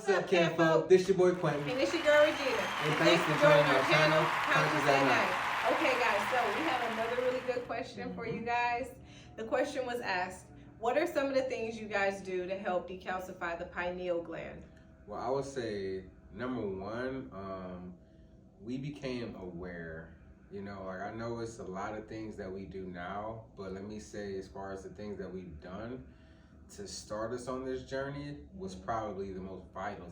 What's up, Cat Folk? This your boy Quentin. And this your girl Regina. And thanks for joining our channel, Conscious at Night. Okay, guys, so we have another really good question for you guys. The question was asked, what are some of the things you guys do to help decalcify the pineal gland? Well, I would say, number one, we became aware. You know, like I know it's a lot of things that we do now, but let me say, as far as the things that we've done to start us on this journey was probably the most vital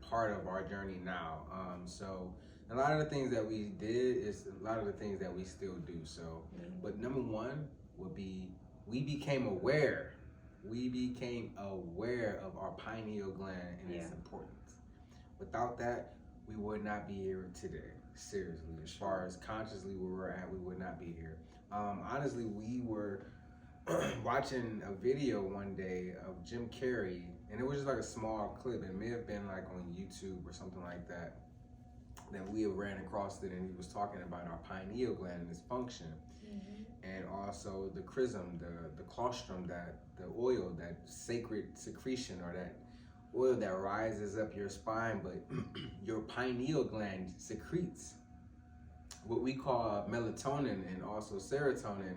part of our journey now. So a lot of the things that we did is a lot of the things that we still do. So, but number one would be we became aware. We became aware of our pineal gland and its importance. Without that, we would not be here today. Seriously, as far as consciously where we're at, we would not be here. Honestly, we were watching a video one day of Jim Carrey, and it was just like a small clip. It may have been like on YouTube or something like that, that we have ran across it, and he was talking about our pineal gland and its function, and also the chrism, the colostrum, that the oil, that sacred secretion, or that oil that rises up your spine, but your pineal gland secretes what we call melatonin and also serotonin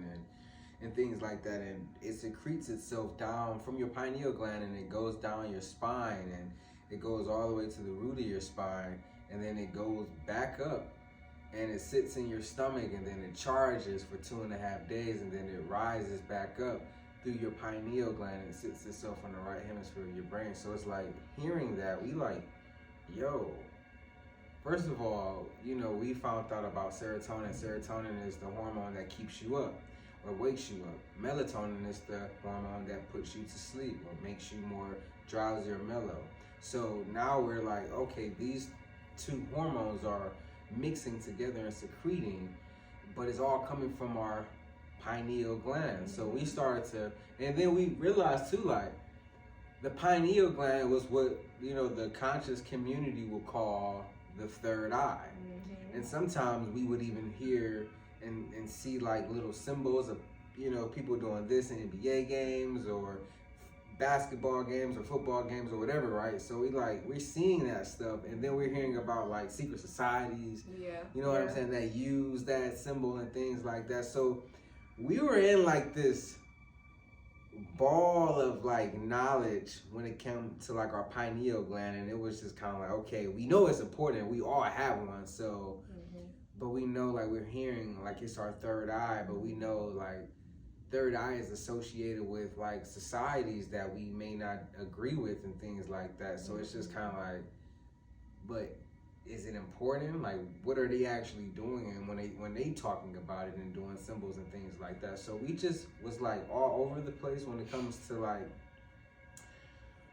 and things like that, and it secretes itself down from your pineal gland, and it goes down your spine, and it goes all the way to the root of your spine, and then it goes back up and it sits in your stomach, and then it charges for 2.5 days, and then it rises back up through your pineal gland and sits itself on the right hemisphere of your brain. So it's like, hearing that, we like, yo, first of all, you know, we found out about serotonin. Serotonin is the hormone that keeps you up or wakes you up. Melatonin is the hormone that puts you to sleep or makes you more drowsy or mellow. So now we're like, okay, these two hormones are mixing together and secreting, but it's all coming from our pineal gland. So we started to, and then we realized too, like, the pineal gland was what, you know, the conscious community will call the third eye. And sometimes we would even hear and see like little symbols of, you know, people doing this in NBA games or basketball games or football games or whatever, right? So we're seeing that stuff, and then we're hearing about like secret societies, you know what I'm saying, that use that symbol and things like that. So we were in like this ball of like knowledge when it came to like our pineal gland, and it was just kind of like, okay, we know it's important, we all have one, so but we know, like, we're hearing like it's our third eye, but we know like third eye is associated with like societies that we may not agree with and things like that. So it's just kind of like, but is it important? Like, what are they actually doing? And when they talking about it and doing symbols and things like that. So we just was like all over the place when it comes to like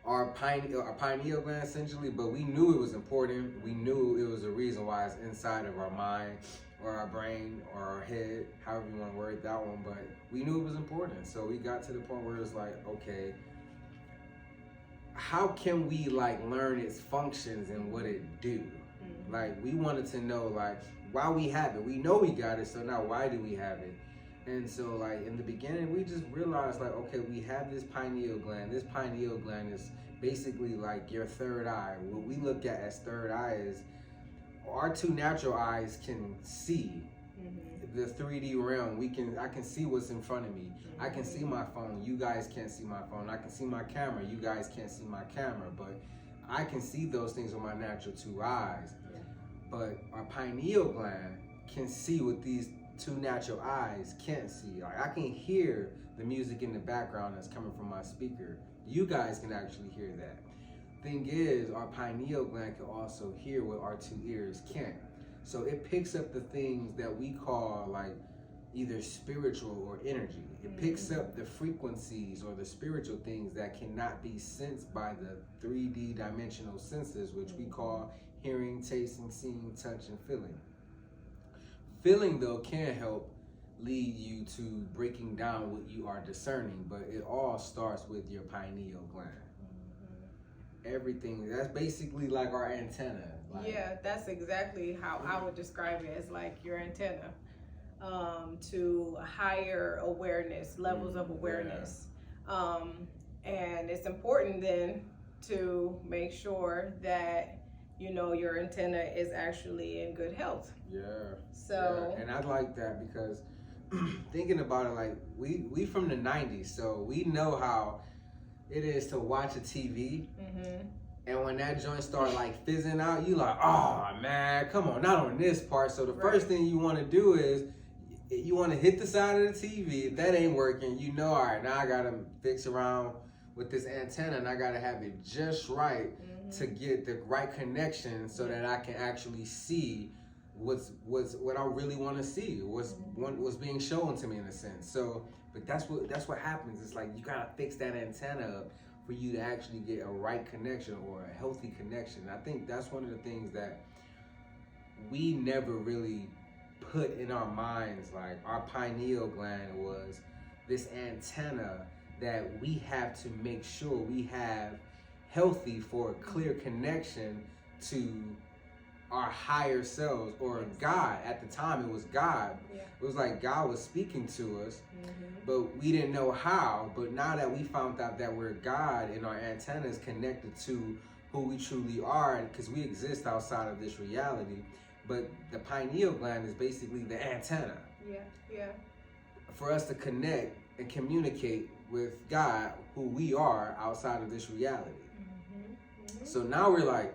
our pineal gland essentially, but we knew it was important. We knew it was a reason why it's inside of our mind or our brain or our head, however you want to word that one, but we knew it was important. So we got to the point where it was like, okay, how can we like learn its functions and what it do? Like, we wanted to know like why we have it. We know we got it, so now why do we have it? And so like in the beginning, we just realized like, okay, we have this pineal gland. This pineal gland is basically like your third eye. What we look at as third eye is our two natural eyes can see the 3D realm. I can see what's in front of me. I can see my phone. You guys can't see my phone. I can see my camera. You guys can't see my camera, but I can see those things with my natural two eyes. But our pineal gland can see what these two natural eyes can't see. Like, I can hear the music in the background that's coming from my speaker. You guys can actually hear that. Thing is, our pineal gland can also hear what our two ears can't. So it picks up the things that we call like either spiritual or energy. It picks up the frequencies or the spiritual things that cannot be sensed by the 3D dimensional senses, which we call hearing, tasting, seeing, touch, and feeling. Feeling, though, can help lead you to breaking down what you are discerning, but it all starts with your pineal gland. Everything, that's basically like our antenna. Like, yeah, that's exactly how I would describe it, as like your antenna to higher awareness, levels of awareness. And it's important then to make sure that your antenna is actually in good health. Yeah. So yeah. And I like that because thinking about it, like we from the 90s, so we know how it is to watch a TV. And when that joint start like fizzing out, you like, oh man, come on, not on this part. So the first thing you want to do is you want to hit the side of the TV. If that ain't working, all right, now I gotta fix around with this antenna, and I gotta have it just right to get the right connection, so that I can actually see what I really want to see, what's being shown to me in a sense. So, but that's what happens. It's like you gotta fix that antenna up for you to actually get a right connection or a healthy connection. And I think that's one of the things that we never really put in our minds. Like our pineal gland was this antenna that we have to make sure we have healthy for a clear connection to our higher selves, or God. At the time it was God. It was like God was speaking to us, but we didn't know how. But now that we found out that we're God and our antenna is connected to who we truly are, because we exist outside of this reality, but the pineal gland is basically the antenna for us to connect and communicate with God, who we are outside of this reality. So now we're like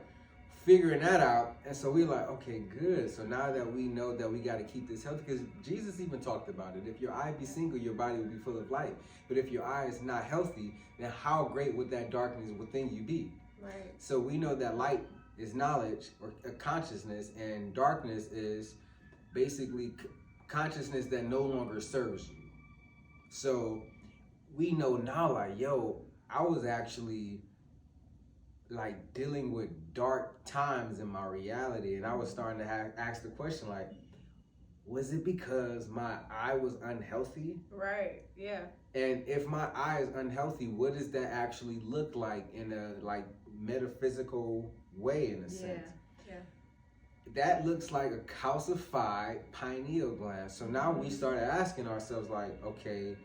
figuring that out, and so we're like, okay, good. So now that we know that we got to keep this healthy, because Jesus even talked about it. If your eye be single, your body will be full of light. But if your eye is not healthy, then how great would that darkness within you be? Right. So we know that light is knowledge or consciousness, and darkness is basically consciousness that no longer serves you. So we know now, like, yo, I was actually like dealing with dark times in my reality, and I was starting to ask the question, like, was it because my eye was unhealthy? Right. Yeah. And if my eye is unhealthy, what does that actually look like in a like metaphysical way, in a sense? Yeah. That looks like a calcified pineal gland. So now we started asking ourselves, like, okay,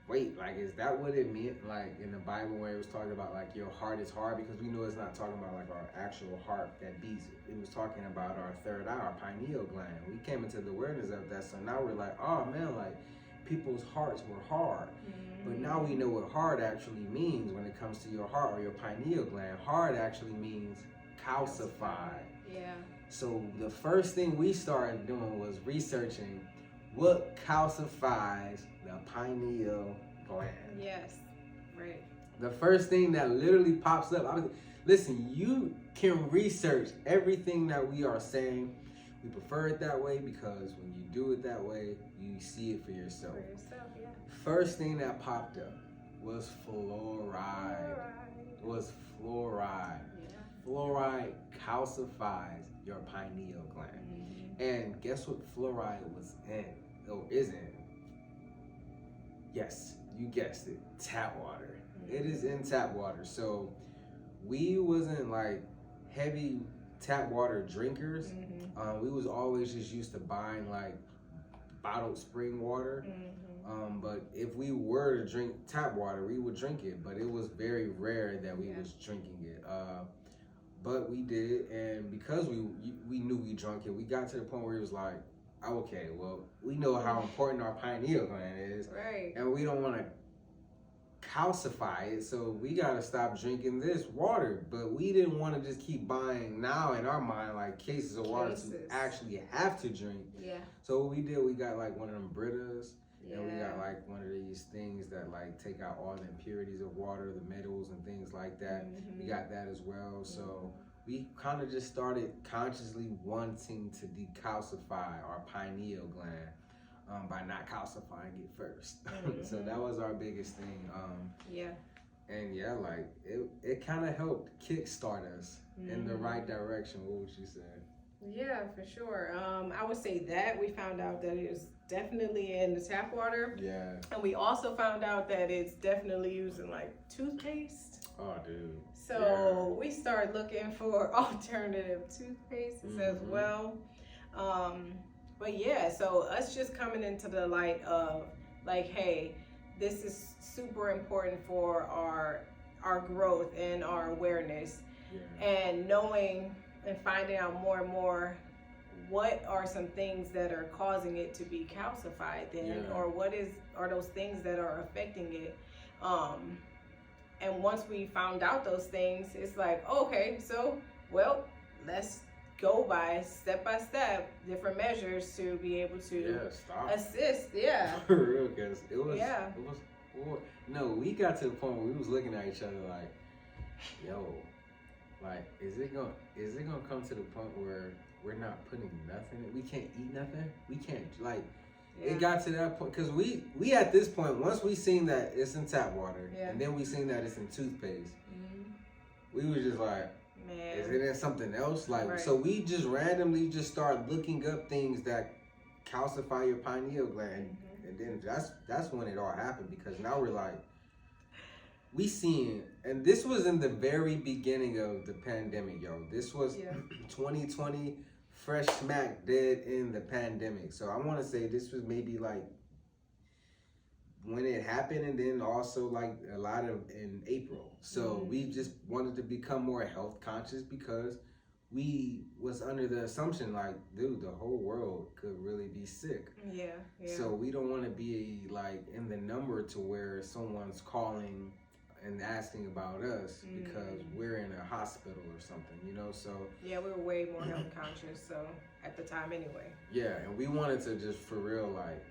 wait, like, is that what it meant, like in the Bible, where it was talking about like your heart is hard? Because we know it's not talking about like our actual heart that beats it. It was talking about our third eye, our pineal gland. We came into the awareness of that. So now we're like, oh man, like people's hearts were hard. But now we know what hard actually means when it comes to your heart or your pineal gland. Hard actually means calcified. Yeah. So the first thing we started doing was researching what calcifies the pineal gland. Yes. Right. The first thing that literally pops up. Listen, you can research everything that we are saying. We prefer it that way because when you do it that way, you see it for yourself. For yourself, yeah. First thing that popped up was fluoride. Fluoride. Yeah. Fluoride calcifies your pineal gland. And guess what fluoride was in, or is in? Yes, you guessed it, tap water. It is in tap water. So we wasn't like heavy tap water drinkers. We was always just used to buying like bottled spring water. But if we were to drink tap water, we would drink it. But it was very rare that we was drinking it. But we did, and because we knew we drunk it, we got to the point where it was like, okay, well, we know how important our pineal gland is, right? And we don't want to calcify it, so we got to stop drinking this water. But we didn't want to just keep buying, now in our mind, like cases of water to actually have to drink. Yeah. So what we did, we got like one of them Britas. Yeah. And we got like one of these things that like take out all the impurities of water, the metals and things like that. We got that as well. So we kind of just started consciously wanting to decalcify our pineal gland by not calcifying it first. So that was our biggest thing. And yeah, like it kind of helped kickstart us in the right direction. What would you say? Yeah, for sure. I would say that we found out that it was definitely in the tap water. Yeah. And we also found out that it's definitely used in like toothpaste. Oh, dude. So we started looking for alternative toothpastes as well. But yeah, so us just coming into the light of like, hey, this is super important for our our growth and our awareness, and knowing and finding out more and more what are some things that are causing it to be calcified then, or what are those things that are affecting it. And once we found out those things, it's like, okay, so, well, let's go by step different measures to be able to assist. For real, because it was no, we got to the point where we was looking at each other like, yo, like, is it gonna come to the point where we're not putting nothing, we can't eat nothing, we can't, like, it got to that point, because we at this point, once we seen that it's in tap water, and then we seen that it's in toothpaste, we was just like, man, is it in something else? Like, so we just randomly just start looking up things that calcify your pineal gland, and then that's when it all happened, because now we're like, we seen, and this was in the very beginning of the pandemic, yo. This was 2020, fresh smack dead in the pandemic. So I want to say this was maybe like when it happened, and then also like a lot of in April. So we just wanted to become more health conscious, because we was under the assumption like, dude, the whole world could really be sick. So we don't want to be like in the number to where someone's calling and asking about us because we're in a hospital or something, you know. So we were way more health conscious, so at the time anyway. And we wanted to just, for real, like,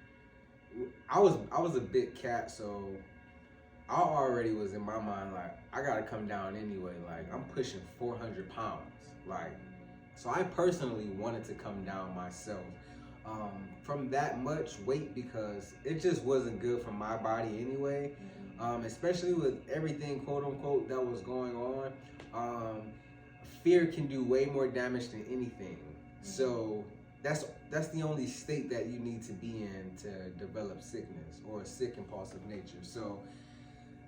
I was a big cat, so I already was in my mind like, I gotta come down anyway. Like, I'm pushing 400 pounds, like, so I personally wanted to come down myself from that much weight, because it just wasn't good for my body anyway. Especially with everything, quote unquote, that was going on. Fear can do way more damage than anything. So that's the only state that you need to be in to develop sickness, or a sick impulsive nature. So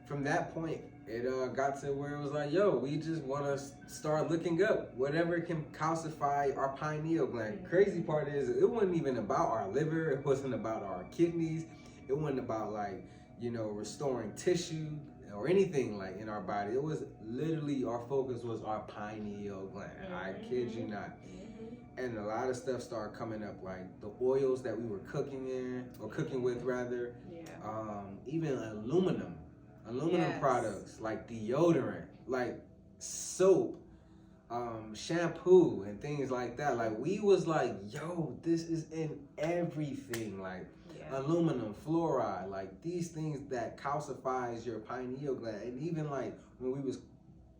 from that point, it got to where it was like, yo, we just want to start looking up whatever can calcify our pineal gland. Crazy part is, it wasn't even about our liver, it wasn't about our kidneys, it wasn't about, like, you know, restoring tissue or anything like in our body. It was literally, our focus was our pineal gland. I kid you not. And a lot of stuff started coming up, like the oils that we were cooking in, or cooking with rather. Even aluminum products, like deodorant, like soap, shampoo, and things like that. Like, we was like, yo, this is in everything. Like, aluminum, fluoride, like these things that calcifies your pineal gland. And even like when we was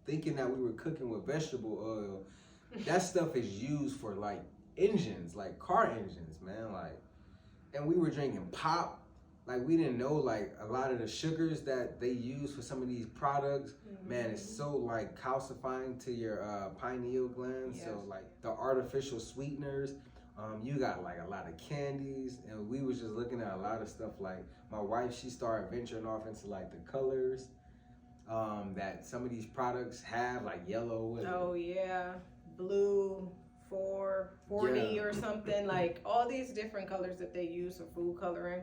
thinking that we were cooking with vegetable oil, that stuff is used for like engines, like car engines, man. Like, and we were drinking pop. Like, we didn't know like a lot of the sugars that they use for some of these products, man, it's so like calcifying to your pineal gland. So like the artificial sweeteners, you got like a lot of candies, and we was just looking at a lot of stuff. Like, my wife, she started venturing off into like the colors that some of these products have, like yellow. Blue, 440 or something. Like, all these different colors that they use for food coloring.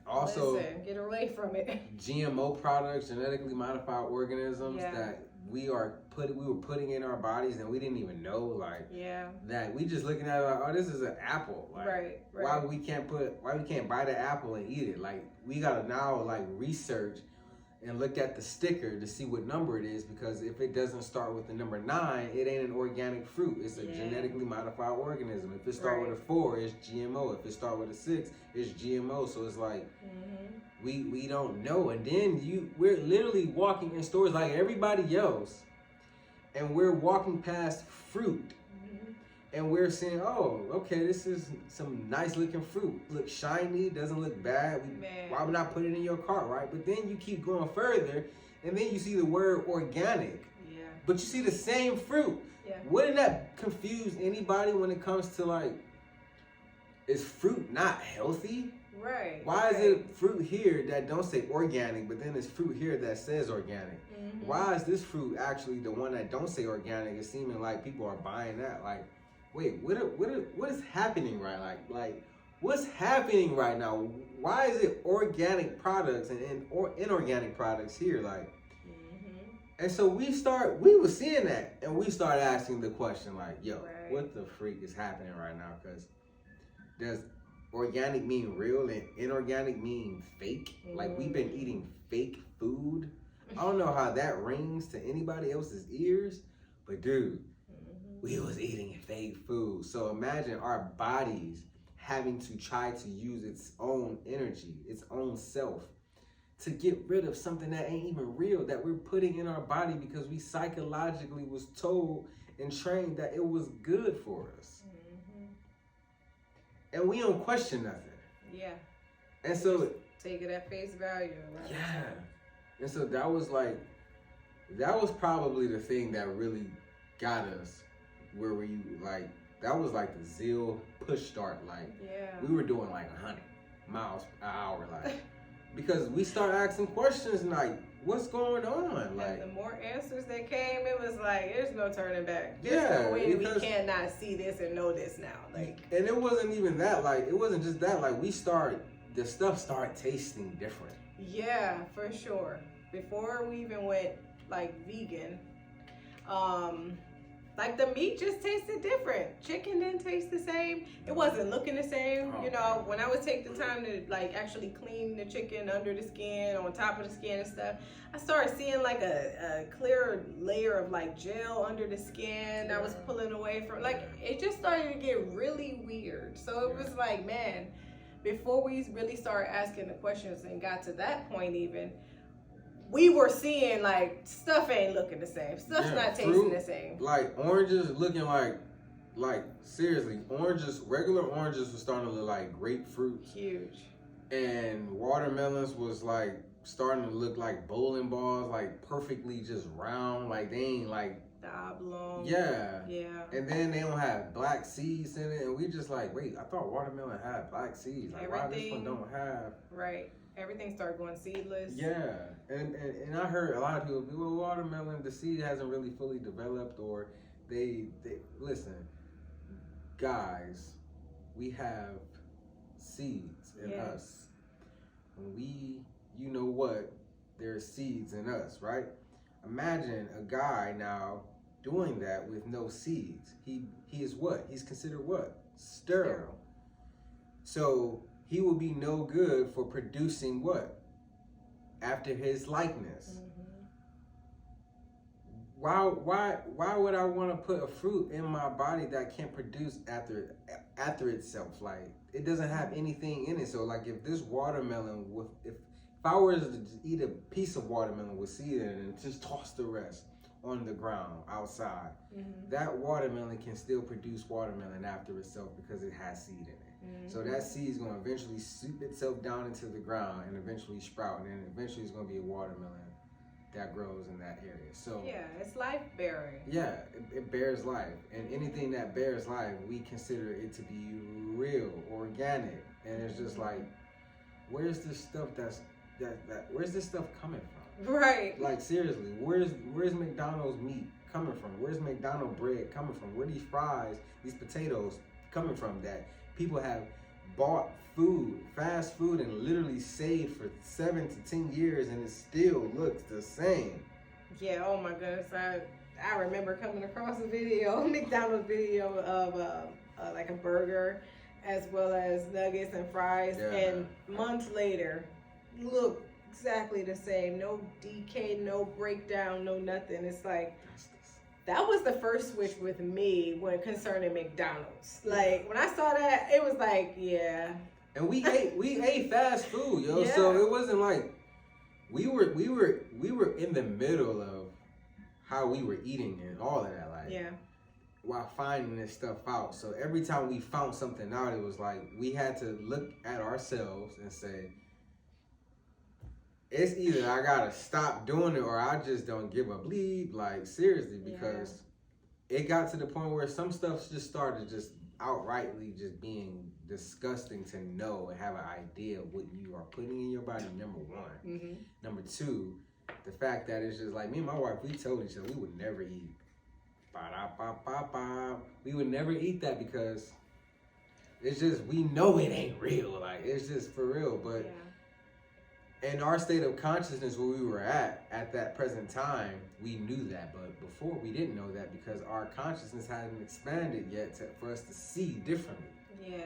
Also, listen, get away from it. GMO products, genetically modified organisms that we were putting in our bodies, and we didn't even know, like, that we just looking at it like, oh, this is an apple, like, why we can't buy the apple and eat it? Like, we gotta now like research and look at the sticker to see what number it is, because if it doesn't start with the number 9, it ain't an organic fruit. It's a genetically modified organism. If it start with a 4, it's GMO. If it start with a 6, it's GMO. So it's like, we don't know. And then we're literally walking in stores like everybody else, and we're walking past fruit, and we're saying, oh, okay, this is some nice looking fruit. Looks shiny, doesn't look bad. Why would not put it in your cart, right? But then you keep going further, and then you see the word organic. But you see the same fruit. Wouldn't that confuse anybody when it comes to, like, is fruit not healthy? Why is it fruit here that don't say organic, but then it's fruit here that says organic? Why is this fruit actually the one that don't say organic? It's seeming like people are buying that. Like, wait, what is happening right? Like what's happening right now? Why is it organic products and inorganic products here? Like, And so we were seeing that, and we started asking the question like, yo, what the freak is happening right now? Because does organic mean real and inorganic mean fake? Like, we've been eating fake food. I don't know how that rings to anybody else's ears, but dude, we was eating fake food. So imagine our bodies having to try to use its own energy, its own self, to get rid of something that ain't even real, that we're putting in our body because we psychologically was told and trained that it was good for us. And we don't question nothing. Yeah. And so just take it at face value. Right? Yeah. And so that was probably the thing that really got us where we like, that was like the zeal push start. Like, we were doing like 100 miles an hour, like, because we started asking questions like, what's going on? Like, and the more answers that came, it was like, there's no turning back. There's no way we cannot see this and know this now. Like, and it wasn't even that. Like, it wasn't just that. Like, the stuff started tasting different. Yeah, for sure. Before we even went like vegan, like the meat just tasted different. Chicken didn't taste the same. It wasn't looking the same. You know, when I would take the time to like actually clean the chicken under the skin, on top of the skin and stuff, I started seeing like a clearer layer of like gel under the skin that was pulling away from, like, it just started to get really weird. So it was like, man, before we really started asking the questions and got to that point even, we were seeing like stuff ain't looking the same. Stuff's not tasting the same. Like oranges looking like seriously, regular oranges were starting to look like grapefruit. Huge. And watermelons was like starting to look like bowling balls, like perfectly just round. Like they ain't like the oblong. Yeah. Yeah. And then they don't have black seeds in it. And we just like, wait, I thought watermelon had black seeds. Like, why this one don't have? Right. Everything started going seedless. Yeah, and I heard a lot of people be, well, watermelon, the seed hasn't really fully developed, or they listen, guys, we have seeds in us. When we, you know what, there's seeds in us, right? Imagine a guy now doing that with no seeds. He is what? He's considered what? Sterile. So he will be no good for producing what? After his likeness. Why would I want to put a fruit in my body that can't produce after itself? Like, it doesn't have anything in it. So like, if this watermelon, if I were to eat a piece of watermelon with seed in it and just toss the rest on the ground outside, that watermelon can still produce watermelon after itself because it has seed in it. So that seed is going to eventually soup itself down into the ground and eventually sprout, and then eventually it's going to be a watermelon that grows in that area. So yeah, it's life bearing. Yeah, it bears life, and anything that bears life, we consider it to be real, organic, and it's just like, where's this stuff where's this stuff coming from? Right. Like, seriously, where's McDonald's meat coming from? Where's McDonald's bread coming from? Where these fries, these potatoes coming from that people have bought fast food, and literally saved for 7 to 10 years, and it still looks the same. Yeah, oh my goodness. I remember coming across a McDonald's video of like a burger as well as nuggets and fries, and months later, look exactly the same. No decay, no breakdown, no nothing. It's like, that was the first switch with me when concerning McDonald's. Like, when I saw that, it was like, yeah. And we ate fast food, yo. Yeah. So it wasn't like we were in the middle of how we were eating and all of that, like, while finding this stuff out. So every time we found something out, it was like we had to look at ourselves and say, it's either I gotta stop doing it or I just don't give a bleep, like, seriously, because it got to the point where some stuff just started just outrightly just being disgusting to know and have an idea of what you are putting in your body, number one. Number two, the fact that it's just like, me and my wife, we told each other we would never eat we would never eat that because it's just, we know it ain't real, like, it's just for real. But in our state of consciousness where we were at that present time, we knew that. But before, we didn't know that because our consciousness hadn't expanded yet for us to see differently. Yeah.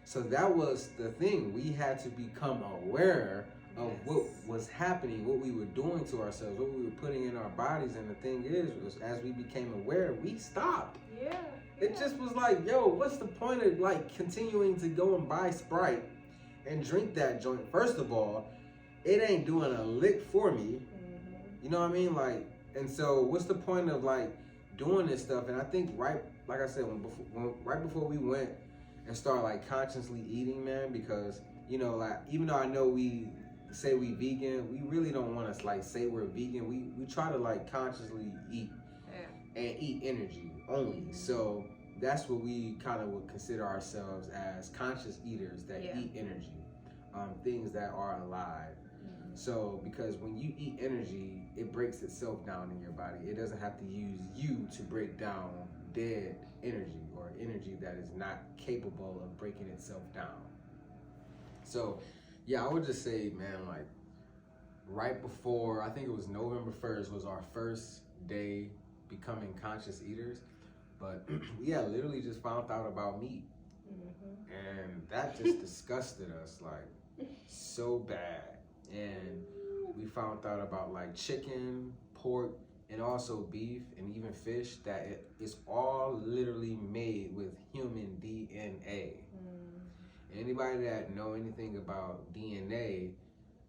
So that was the thing. We had to become aware of what was happening, what we were doing to ourselves, what we were putting in our bodies. And the thing is, was as we became aware, we stopped. Yeah. It just was like, yo, what's the point of like continuing to go and buy Sprite and drink that joint? First of all, it ain't doing a lick for me. You know what I mean? Like, and so what's the point of like doing this stuff? And I think right before we went and started like consciously eating, man, because you know, like even though I know we say we vegan, we really don't want to like say we're vegan. We try to like consciously eat and eat energy only. So that's what we kind of would consider ourselves as conscious eaters that eat energy, things that are alive. So because when you eat energy, it breaks itself down in your body. It doesn't have to use you to break down dead energy or energy that is not capable of breaking itself down. So yeah, I would just say, man, like right before, I think it was November 1st was our first day becoming conscious eaters. But we had literally just found out about meat. And that just disgusted us like so bad. And we found out about like chicken, pork, and also beef and even fish, that it's all literally made with human DNA. Anybody that know anything about DNA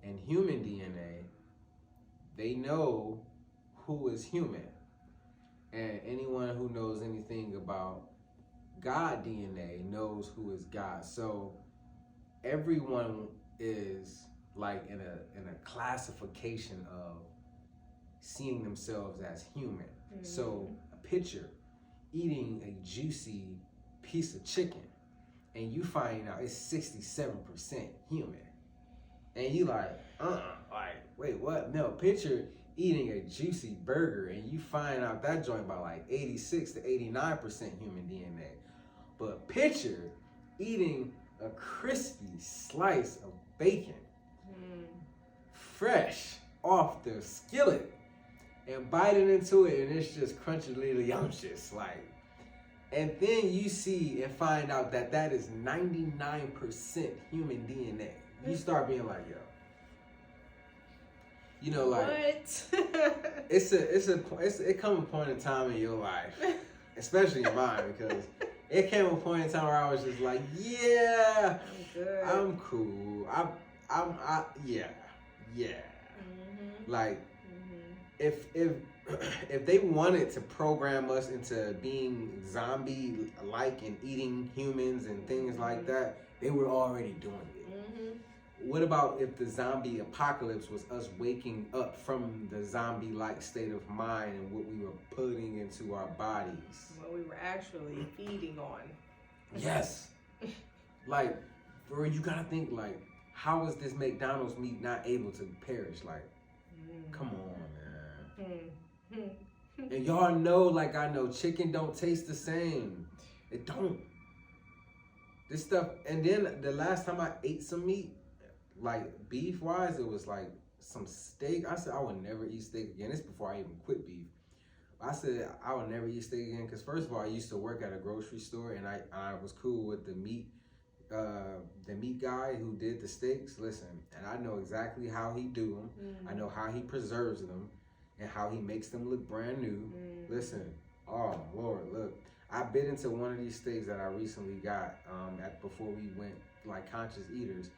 and human DNA, they know who is human. And anyone who knows anything about God DNA knows who is God. So everyone is like in a classification of seeing themselves as human. So a picture eating a juicy piece of chicken and you find out it's 67% human. And you like, like, wait, what? No, picture eating a juicy burger and you find out that joint about like 86 to 89% human DNA. But picture eating a crispy slice of bacon, fresh off the skillet, and biting into it and it's just crunchy little yumptious, like. And then you see and find out that that is 99% human DNA. You start being like, yo. You know, like what? it come a point in time in your life, especially in mine, because it came a point in time where I was just like, yeah, I'm good. I'm cool. Yeah. Like, if they wanted to program us into being zombie-like and eating humans and things like that, they were already doing it. What about if the zombie apocalypse was us waking up from the zombie-like state of mind and what we were putting into our bodies? What we were actually feeding on. Yes. Like, bro, you gotta think, like, how is this McDonald's meat not able to perish? Like, come on, man. And y'all know, like I know, chicken don't taste the same. It don't. This stuff, and then the last time I ate some meat, like beef wise, it was like some steak. I said I would never eat steak again. This before I even quit beef. I said I would never eat steak again because first of all, I used to work at a grocery store and I was cool with the meat guy who did the steaks. Listen, and I know exactly how he do them. I know how he preserves them and how he makes them look brand new. Listen, oh Lord, look. I bit into one of these steaks that I recently got before we went like conscious eaters,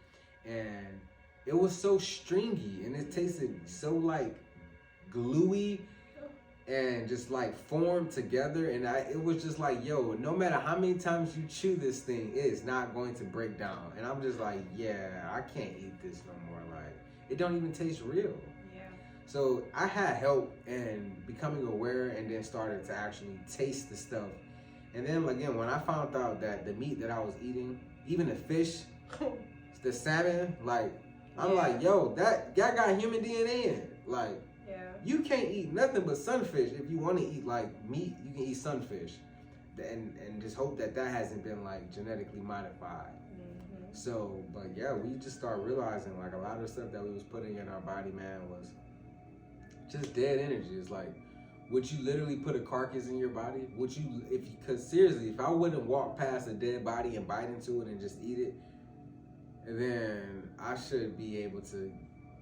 and it was so stringy and it tasted so like gluey and just like formed together, and it was just like, yo, no matter how many times you chew this thing, it's not going to break down. And I'm just like, yeah, I can't eat this no more. Like, it don't even taste real. So I had help in becoming aware and then started to actually taste the stuff. And then again, when I found out that the meat that I was eating, even the fish, the salmon, like, I'm like, yo, that got human DNA in it. Like, you can't eat nothing but sunfish. If you want to eat like meat, you can eat sunfish. And just hope that hasn't been like genetically modified. So, but yeah, we just start realizing like a lot of the stuff that we was putting in our body, man, was just dead energy. It's like, would you literally put a carcass in your body? Would you, because seriously, if I wouldn't walk past a dead body and bite into it and just eat it, then I should be able to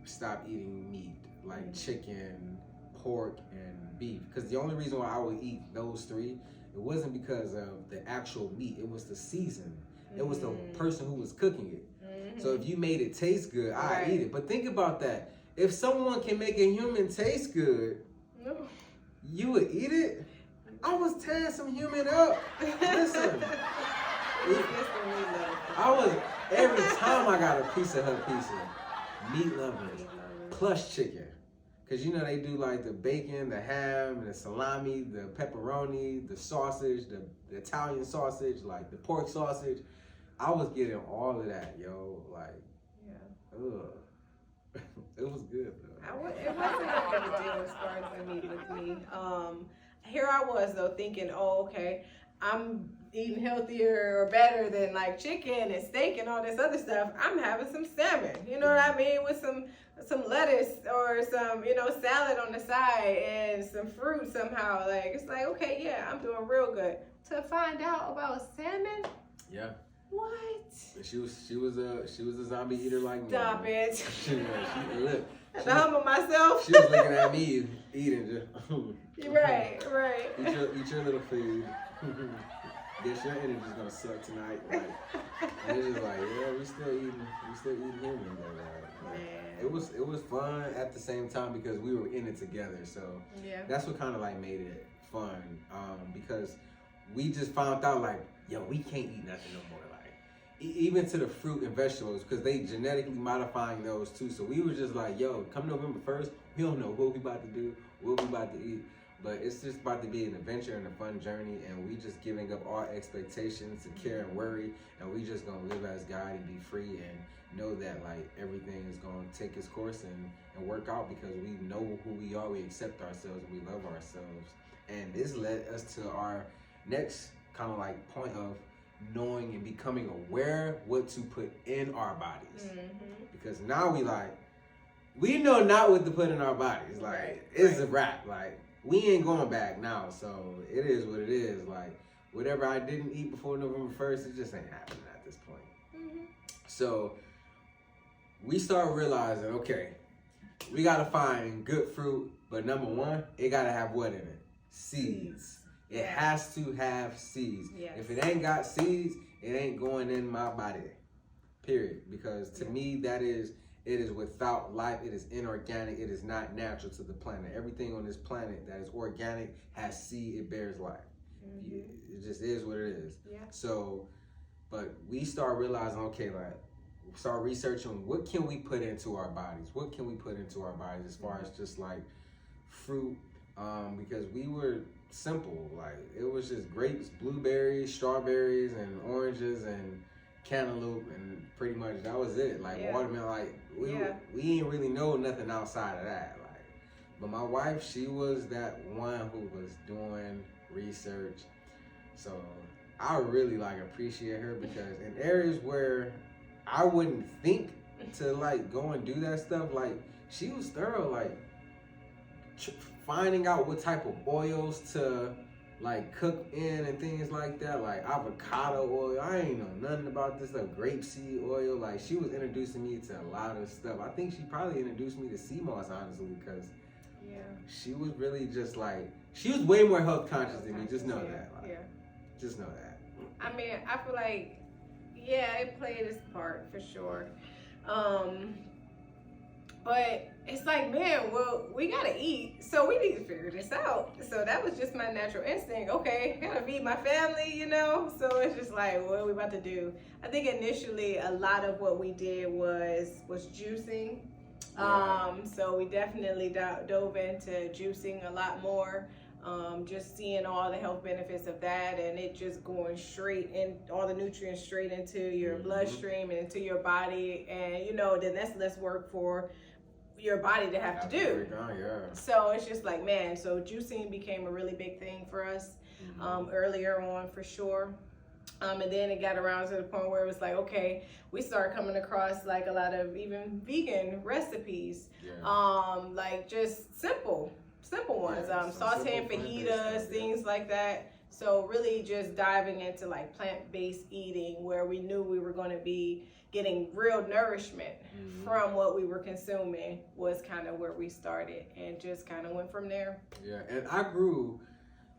stop eating meat, like chicken, pork, and beef. Because the only reason why I would eat those three, it wasn't because of the actual meat, it was the season. It was the person who was cooking it. So if you made it taste good, I'd eat it. But think about that. If someone can make a human taste good, you would eat it? I was tearing some human up. Listen. Every time I got a piece of her pizza, meat lovers, plus chicken. Because you know they do like the bacon, the ham, the salami, the pepperoni, the sausage, the Italian sausage, like the pork sausage. I was getting all of that, yo. Like, ugh. It was good, though. It wasn't a big deal as far as the meat with me. Here I was, though, thinking, oh, okay, I'm eating healthier or better than like chicken and steak and all this other stuff. I'm having some salmon, you know what I mean, with some lettuce or some, salad on the side and some fruit somehow. Like, it's like, okay, yeah, I'm doing real good. To find out about salmon? Yeah. What? She was a zombie eater like me. Stop it. Look. To humble myself. She was looking at me eating just. Right. Eat your little food. Guess your energy's gonna suck tonight. Like, and it's just like, yeah, we still eating human though. Like, it was fun at the same time because we were in it together. So that's what kind of like made it fun. Because we just found out like, yo, we can't eat nothing no more. Like, even to the fruit and vegetables, because they genetically modifying those too. So we were just like, yo, come November 1st, we don't know what we about to do, what we about to eat. But it's just about to be an adventure and a fun journey, and we just giving up our expectations to care and worry, and we just gonna live as God and be free and know that like everything is gonna take its course and work out because we know who we are, we accept ourselves, we love ourselves. And this led us to our next kind of like point of knowing and becoming aware what to put in our bodies. Because now we know not what to put in our bodies. Like, it's a wrap. Like, we ain't going back now, so it is what it is. Like, whatever I didn't eat before November 1st, it just ain't happening at this point. So we start realizing, okay, we gotta find good fruit, but number one, it gotta have what in it? Seeds. It has to have seeds. If it ain't got seeds, it ain't going in my body. Period. Because to me, it is without life. It is inorganic. It is not natural to the planet. Everything on this planet that is organic has seed. It bears life. It just is what it is. So, but we start realizing, okay, like, start researching what can we put into our bodies? What can we put into our bodies as far as just like fruit? Because we were simple. Like, it was just grapes, blueberries, strawberries, and oranges, and cantaloupe, and pretty much that was it. Like watermelon, like we ain't really know nothing outside of that. Like, but my wife, she was that one who was doing research. So I really like appreciate her because in areas where I wouldn't think to like go and do that stuff, like she was thorough, like finding out what type of oils to like cook in and things like that, like avocado oil. I ain't know nothing about this stuff. Grapeseed oil. Like, she was introducing me to a lot of stuff. I think she probably introduced me to sea moss, honestly, because she was really just like, she was way more health conscious than me. Just know that. Like, just know that. I mean, I feel like, it played its part for sure. But it's like, man, well, we gotta eat, so we need to figure this out. So that was just my natural instinct. Okay, gotta feed my family, So it's just like, what are we about to do? I think initially a lot of what we did was juicing. So we definitely dove into juicing a lot more. Just seeing all the health benefits of that, and it just going straight in, all the nutrients straight into your bloodstream and into your body, and then that's less work for your body to have to do. So it's just like, man, so juicing became a really big thing for us earlier on, for sure. And then it got around to the point where it was like, okay, we started coming across like a lot of even vegan recipes, like just simple ones, sauteing fajitas, things like that. So really just diving into like plant-based eating, where we knew we were going to be getting real nourishment from what we were consuming, was kind of where we started, and just kind of went from there. Yeah, and I grew,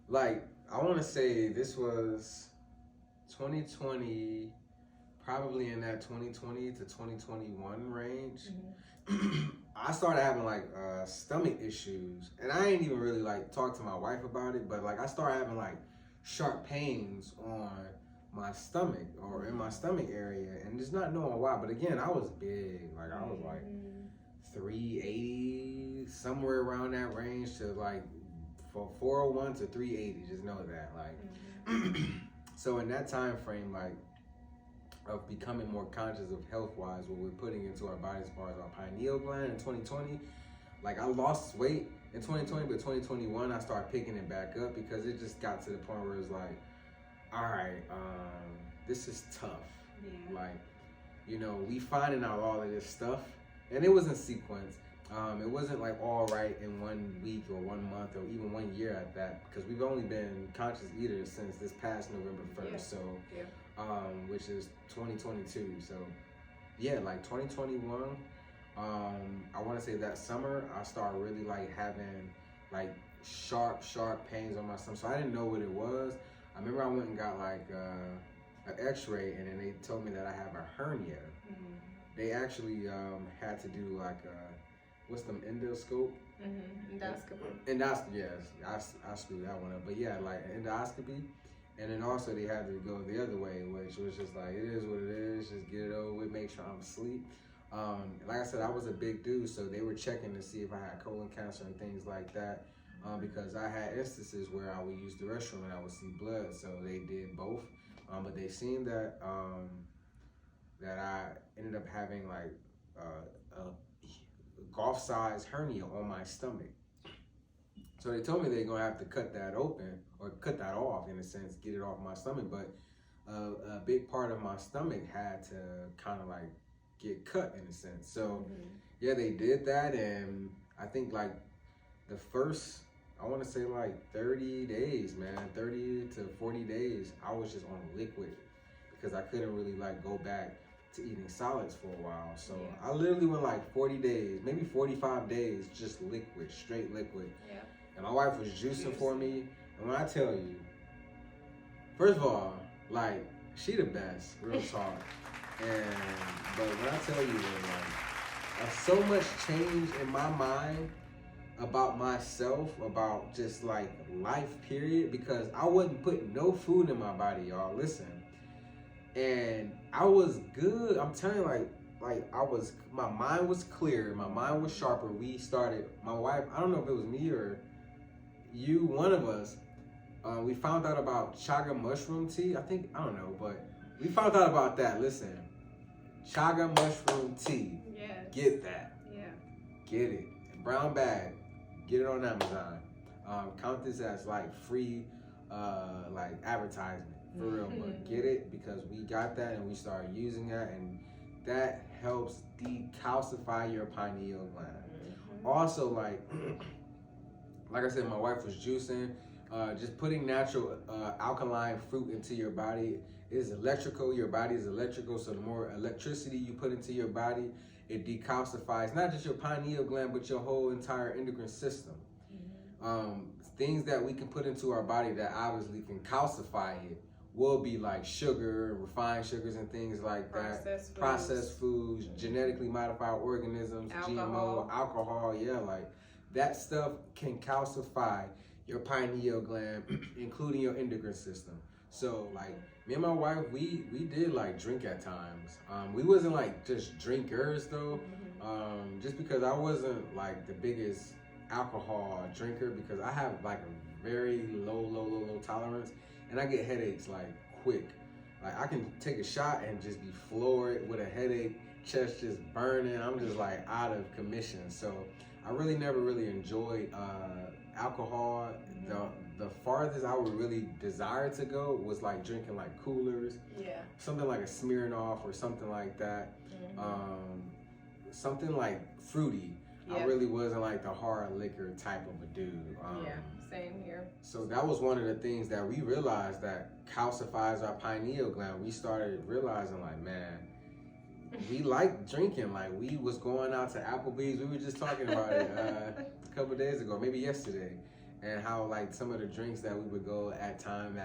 like, I want to say this was 2020, probably in that 2020 to 2021 range. I started having like stomach issues, and I ain't even really like talked to my wife about it, but like I started having like sharp pains on my stomach or in my stomach area, and just not knowing why. But again, I was big, like I was like 380, somewhere around that range, to like for 401 to 380, just know that, like so in that time frame, like of becoming more conscious of health-wise, what we're putting into our body as far as our pineal gland in 2020, like I lost weight in 2020, but 2021 I started picking it back up, because it just got to the point where it's like, all right, this is tough. Like, you know, we finding out all of this stuff, and it was in sequence. It wasn't like all right in 1 week or 1 month or even 1 year at that, because we've only been conscious eaters since this past November 1st, so which is 2022. So yeah, like 2021, I want to say that summer I started really like having like sharp pains on my stomach. So I didn't know what it was. I remember I went and got like an x-ray, and then they told me that I have a hernia. They actually had to do like what's them, endoscope? Endoscopy, yes. I screwed that one up. But yeah, like endoscopy. And then also they had to go the other way, which was just like, it is what it is, just get it over with, make sure I'm asleep. Like I said, I was a big dude, so they were checking to see if I had colon cancer and things like that, because I had instances where I would use the restroom and I would see blood, so they did both. But they seen that that I ended up having like a golf-sized hernia on my stomach. So they told me they're gonna have to cut that open, or cut that off in a sense, get it off my stomach. But a big part of my stomach had to kind of like get cut in a sense. So yeah, they did that, and I think like the first, I want to say like 30 days, man, 30 to 40 days, I was just on liquid, because I couldn't really like go back to eating solids for a while. So I literally went like 40 days, maybe 45 days, just liquid, straight liquid. And my wife was juicing for me. And when I tell you, first of all, like, she the best, real talk. But when I tell you that, like, so much change in my mind about myself, about just like life period, because I wasn't putting no food in my body, y'all. Listen. And I was good. I'm telling you, like I was, my mind was clear, my mind was sharper. We started, my wife, I don't know if it was me or you, one of us, we found out about chaga mushroom tea. I don't know, but we found out about that. Listen, chaga mushroom tea. Get that. Get it. Brown bag. Get it on Amazon. Count this as like free, like advertisement for real. But get it, because we got that and we started using that, and that helps decalcify your pineal gland. Also, like I said, my wife was juicing. Just putting natural alkaline fruit into your body is electrical. Your body is electrical, so the more electricity you put into your body, it decalcifies not just your pineal gland, but your whole entire endocrine system. Things that we can put into our body that obviously can calcify it will be like sugar, refined sugars, and things like that. Processed foods, genetically modified organisms, GMO, alcohol, like that stuff can calcify your pineal gland, including your endocrine system. So like me and my wife, we did like drink at times. We wasn't like just drinkers though, just because I wasn't like the biggest alcohol drinker, because I have like a very low tolerance, and I get headaches like quick. Like I can take a shot and just be floored with a headache, chest just burning. I'm just like out of commission. So I really never enjoyed alcohol, the farthest I would really desire to go was like drinking like coolers, something like a Smirnoff or something like that, something like fruity. I really wasn't like the hard liquor type of a dude. Same here. So that was one of the things that we realized that calcifies our pineal gland. We started realizing like, man, we like drinking. Like we was going out to Applebee's. We were just talking about it a couple of days ago, maybe yesterday, and how like some of the drinks that we would go at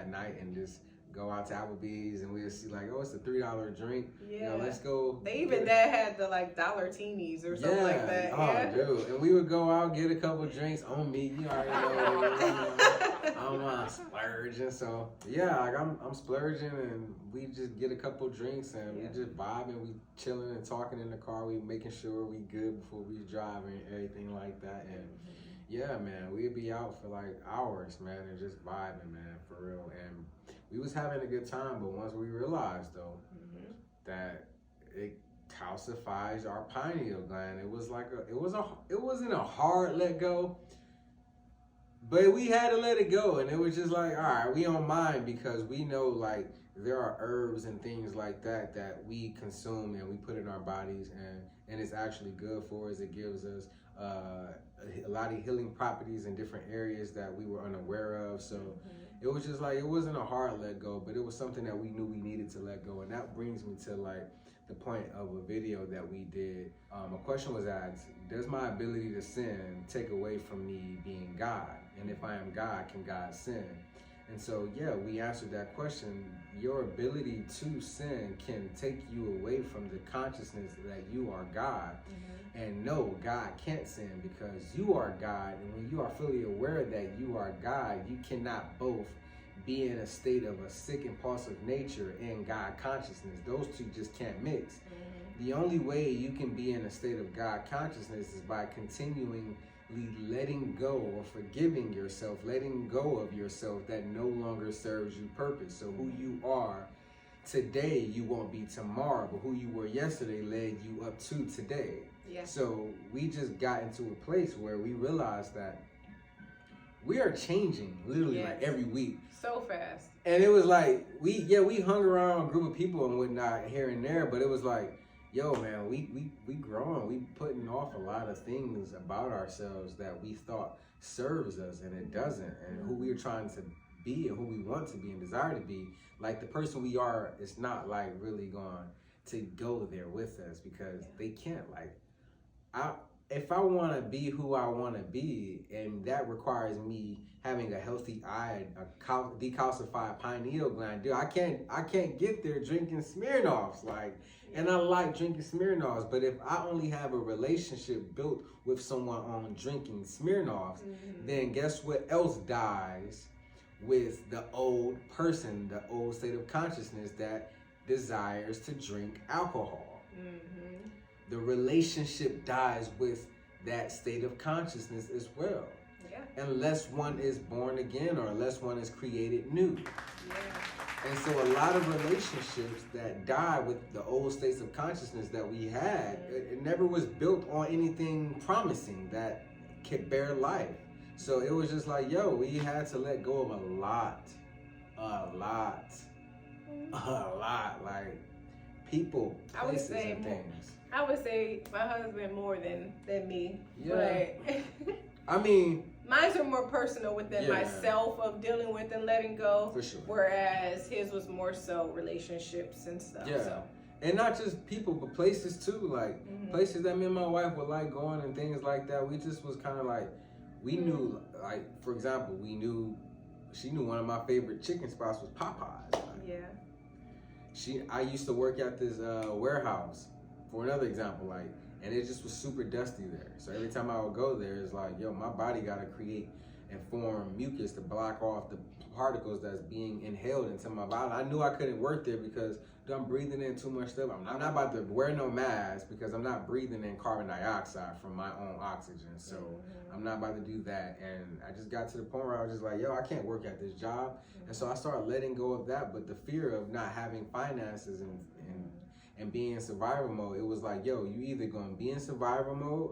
night and just go out to Applebee's and we would see like, oh, it's a $3 drink. Yeah. You know, let's go. They even had the like dollar teenies or something like that. Oh, dude. And we would go out, get a couple drinks on me. You already know. I'm splurging. So yeah, like I'm splurging and we just get a couple drinks and we just vibing, we chilling and talking in the car. We making sure we good before we drive and everything like that. And yeah, man, we'd be out for like hours, man, and just vibing, man, for real. And we was having a good time, but once we realized though that it calcifies our pineal gland, it wasn't a hard let go, but we had to let it go. And it was just like, all right, we don't mind, because we know like there are herbs and things like that that we consume and we put in our bodies, and it's actually good for us. It gives us a lot of healing properties in different areas that we were unaware of. So it was just like, it wasn't a hard let go, but it was something that we knew we needed to let go. And that brings me to like the point of a video that we did. A question was asked: does my ability to sin take away from me being God? And if I am God, can God sin? And so, yeah, we answered that question. Your ability to sin can take you away from the consciousness that you are God. And no, God can't sin because you are God. And when you are fully aware that you are God, you cannot both be in a state of a sick, impulsive nature and God consciousness. Those two just can't mix. The only way you can be in a state of God consciousness is by continuing letting go or forgiving yourself, letting go of yourself that no longer serves you purpose. So who you are today, you won't be tomorrow, but who you were yesterday led you up to today. So we just got into a place where we realized that we are changing literally like every week. So fast. And it was like, we hung around a group of people and whatnot here and there, but it was like, yo, man, we growing. We putting off a lot of things about ourselves that we thought serves us, and it doesn't. And who we're trying to be and who we want to be and desire to be, like the person we are, is not like really going to go there with us, because they can't. Like, if I want to be who I want to be, and that requires me having a healthy eye, a decalcified pineal gland, dude, I can't get there drinking Smirnoffs, like. And I like drinking Smirnoffs, but if I only have a relationship built with someone on drinking Smirnoffs, then guess what else dies with the old person, the old state of consciousness that desires to drink alcohol. The relationship dies with that state of consciousness as well. Unless one is born again or unless one is created new. And so a lot of relationships that die with the old states of consciousness that we had, it never was built on anything promising that could bear life. So it was just like, yo, we had to let go of a lot, like people, places, and things. I would say my husband more than me. Yeah. But I mean, mine's are more personal within myself of dealing with and letting go. For sure. Whereas his was more so relationships and stuff. Yeah. So. And not just people, but places too. Like places that me and my wife would like going and things like that. We just was kind of like, we knew, like, for example, she knew one of my favorite chicken spots was Popeyes. Like, I used to work at this warehouse, for another example, like, and it just was super dusty there. So every time I would go there, it's like, yo, my body got to create and form mucus to block off the particles that's being inhaled into my body. I knew I couldn't work there because I'm breathing in too much stuff. I'm not about to wear no mask because I'm not breathing in carbon dioxide from my own oxygen. So I'm not about to do that. And I just got to the point where I was just like, yo, I can't work at this job. And so I started letting go of that. But the fear of not having finances and being in survival mode, it was like, yo, you either gonna be in survival mode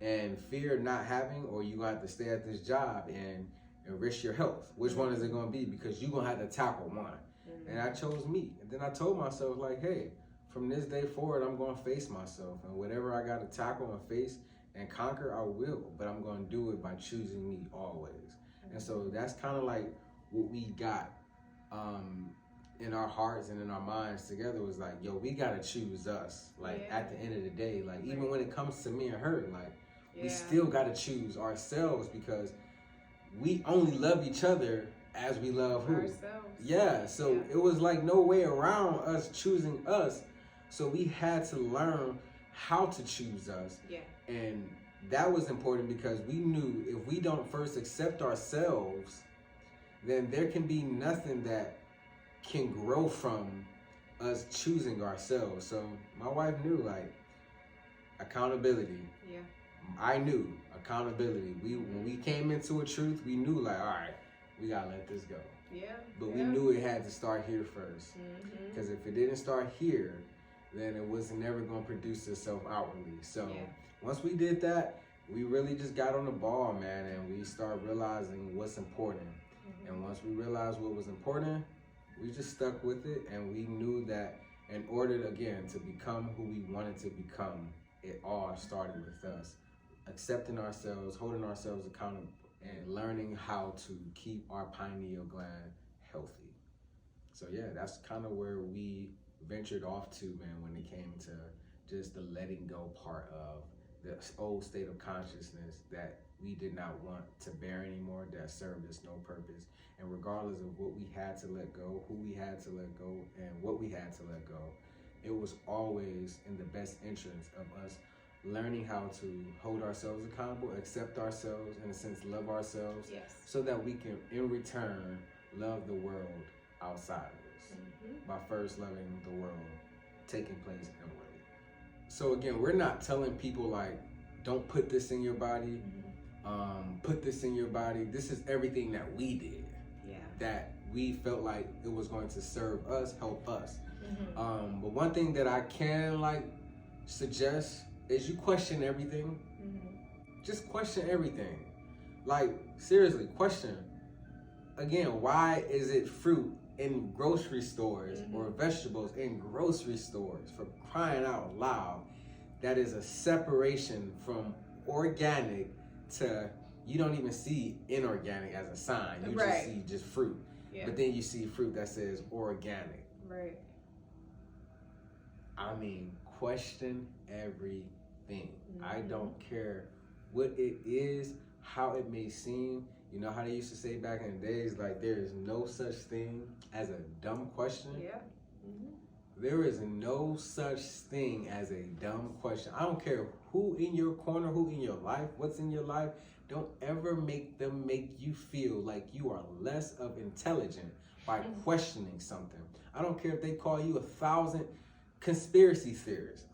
and fear not having, or you gonna have to stay at this job and risk your health. Which one is it gonna be? Because you're gonna have to tackle one. And I chose me. And then I told myself, like, hey, from this day forward, I'm gonna face myself, and whatever I gotta tackle and face and conquer, I will. But I'm gonna do it by choosing me always. And so that's kind of like what we got in our hearts and in our minds together, was like, yo, we gotta choose us. Like at the end of the day, like even when it comes to me and her, like we still gotta choose ourselves, because we only love each other as we love who? Ourselves. Yeah, so it was like no way around us choosing us. So we had to learn how to choose us. Yeah. And that was important, because we knew if we don't first accept ourselves, then there can be nothing that can grow from us choosing ourselves. So my wife knew, like, accountability. Yeah. I knew accountability. When we came into a truth, we knew, like, all right, we gotta let this go. Yeah. But we knew it had to start here first. Because if it didn't start here, then it was never gonna produce itself outwardly. So once we did that, we really just got on the ball, man, and we started realizing what's important. And once we realized what was important, we just stuck with it, and we knew that in order, again, to become who we wanted to become, it all started with us. Accepting ourselves, holding ourselves accountable, and learning how to keep our pineal gland healthy. So yeah, that's kind of where we ventured off to, man, when it came to just the letting go part of the old state of consciousness that we did not want to bear anymore, that served us no purpose. And regardless of what we had to let go, who we had to let go, and what we had to let go, it was always in the best interest of us learning how to hold ourselves accountable, accept ourselves, in a sense, love ourselves, so that we can, in return, love the world outside of us by first loving the world taking place inwardly. So again, we're not telling people, like, don't put this in your body, put this in your body. This is everything that we did, that we felt like it was going to serve us, help us. But one thing that I can, like, suggest is you question everything. Just question everything. Like, seriously, question. Again, why is it fruit in grocery stores or vegetables in grocery stores, for crying out loud, that is a separation from organic to, you don't even see inorganic as a sign. You just see just fruit. But then you see fruit that says organic. Right. I mean, question everything. I don't care what it is, how it may seem. You know how they used to say back in the days, like, there is no such thing as a dumb question? There is no such thing as a dumb question. I don't care who in your corner, who in your life, what's in your life. Don't ever make them make you feel like you are less of intelligent by questioning something. I don't care if they call you 1,000 conspiracy theorists.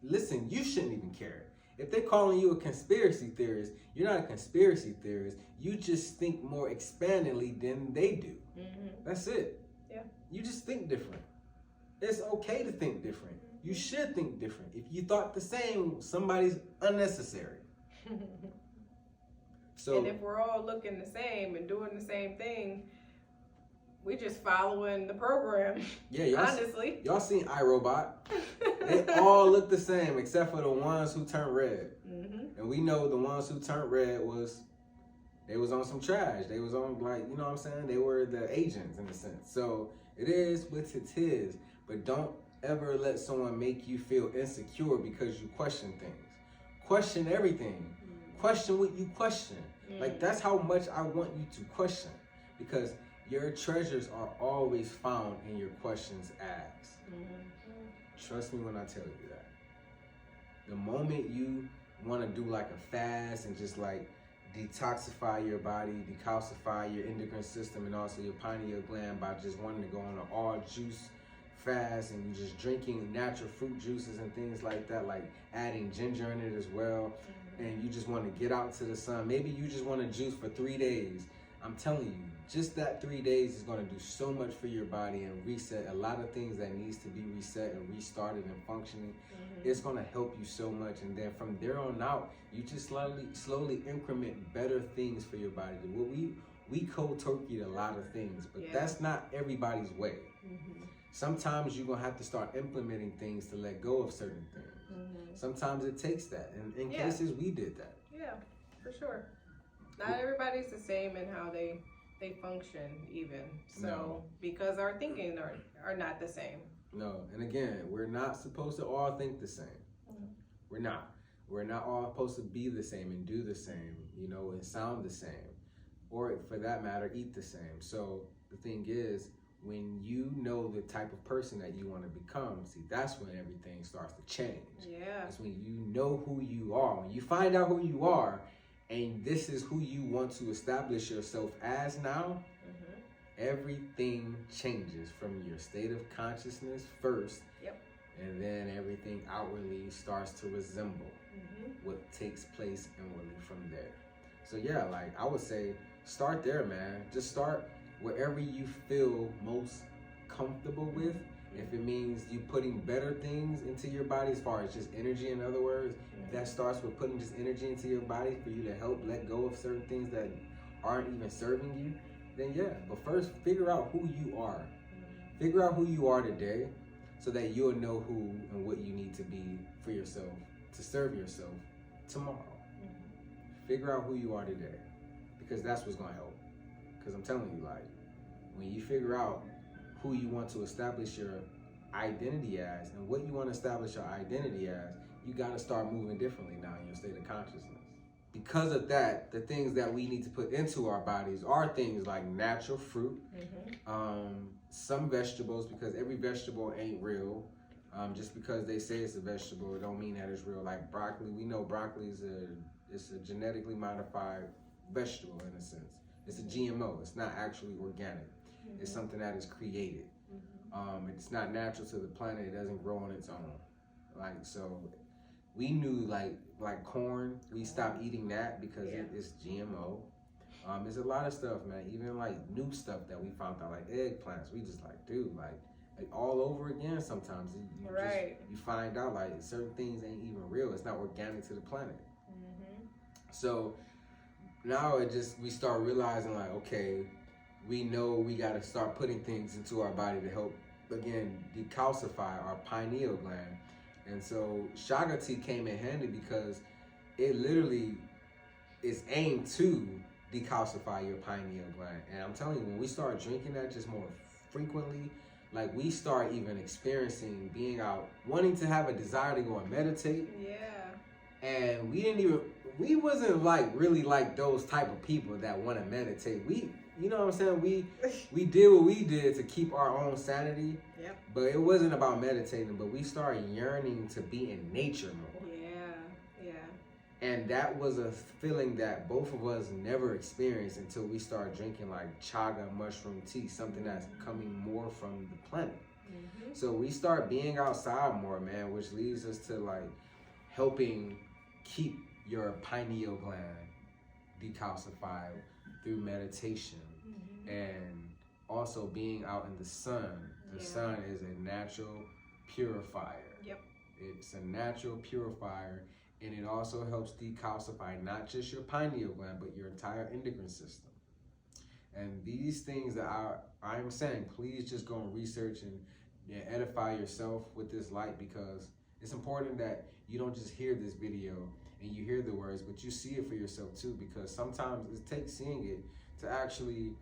Listen, you shouldn't even care. If they're calling you a conspiracy theorist, you're not a conspiracy theorist. You just think more expandingly than they do. That's it. You just think different. It's okay to think different. You should think different. If you thought the same, somebody's unnecessary. So, and if we're all looking the same and doing the same thing, we just following the program. Honestly. Y'all seen iRobot? They all look the same except for the ones who turned red. And we know the ones who turned red they was on some trash. They was on, like, you know what I'm saying? They were the agents in a sense. So it is what it is. But don't ever let someone make you feel insecure because you question things. Question everything. Question what you question. Like, that's how much I want you to question. Because your treasures are always found in your questions asked. Trust me when I tell you that. The moment you want to do like a fast and just like detoxify your body, decalcify your endocrine system and also your pineal gland by just wanting to go on an all juice fast and you just drinking natural fruit juices and things like that, like adding ginger in it as well, and you just want to get out to the sun. Maybe you just want to juice for 3 days. I'm telling you, just that 3 days is going to do so much for your body and reset a lot of things that needs to be reset and restarted and functioning. It's going to help you so much. And then from there on out, you just slowly increment better things for your body. We cold turkeyed a lot of things, but that's not everybody's way. Sometimes you're going to have to start implementing things to let go of certain things. Sometimes it takes that. And in cases, we did that. Yeah, for sure. Not everybody's the same in how they function even. So, because our thinking are not the same. No, and again, we're not supposed to all think the same. We're not. We're not all supposed to be the same and do the same, you know, and sound the same, or for that matter, eat the same. So the thing is, when you know the type of person that you want to become, see, that's when everything starts to change. Yeah. It's when you know who you are. When you find out who you are, and this is who you want to establish yourself as now, everything changes from your state of consciousness first. And then everything outwardly starts to resemble what takes place inwardly from there. So yeah, like I would say, start there, man. Just start wherever you feel most comfortable with. If it means you putting better things into your body, as far as just energy, in other words, if that starts with putting just energy into your body for you to help let go of certain things that aren't even serving you, then yeah. But first, figure out who you are. Figure out who you are today, so that you'll know who and what you need to be for yourself, to serve yourself tomorrow. Figure out who you are today, because that's what's gonna help. Because I'm telling you, like, when you figure out who you want to establish your identity as and what you want to establish your identity as, you gotta start moving differently now in your state of consciousness. Because of that, the things that we need to put into our bodies are things like natural fruit, some vegetables, because every vegetable ain't real. Just because they say it's a vegetable, it don't mean that it's real. Like broccoli, we know broccoli is a genetically modified vegetable in a sense. It's a GMO. It's not actually organic. It's something that is created. It's not natural to the planet. It doesn't grow on its own. Like, so we knew like corn, we stopped eating that because it's GMO. There's a lot of stuff, man. Even like new stuff that we found out, like eggplants. We just like, dude, like all over again. Sometimes you find out like certain things ain't even real. It's not organic to the planet. So now we start realizing like, okay, we know we got to start putting things into our body to help again decalcify our pineal gland. And so Chaga tea came in handy because it literally is aimed to decalcify your pineal gland. And I'm telling you, when we start drinking that just more frequently, like we start even experiencing being out, wanting to have a desire to go and meditate. And we wasn't like really like those type of people that want to meditate. You know what I'm saying? We did what we did to keep our own sanity. But it wasn't about meditating, but we started yearning to be in nature more. And that was a feeling that both of us never experienced until we started drinking like chaga mushroom tea, something that's coming more from the planet. So we start being outside more, man, which leads us to like helping keep your pineal gland decalcified through meditation and also being out in the sun. The sun is a natural purifier. It's a natural purifier. And it also helps decalcify not just your pineal gland, but your entire endocrine system. And these things that I'm saying, please just go and research and edify yourself with this light, because it's important that you don't just hear this video and you hear the words, but you see it for yourself too, because sometimes it takes seeing it to actually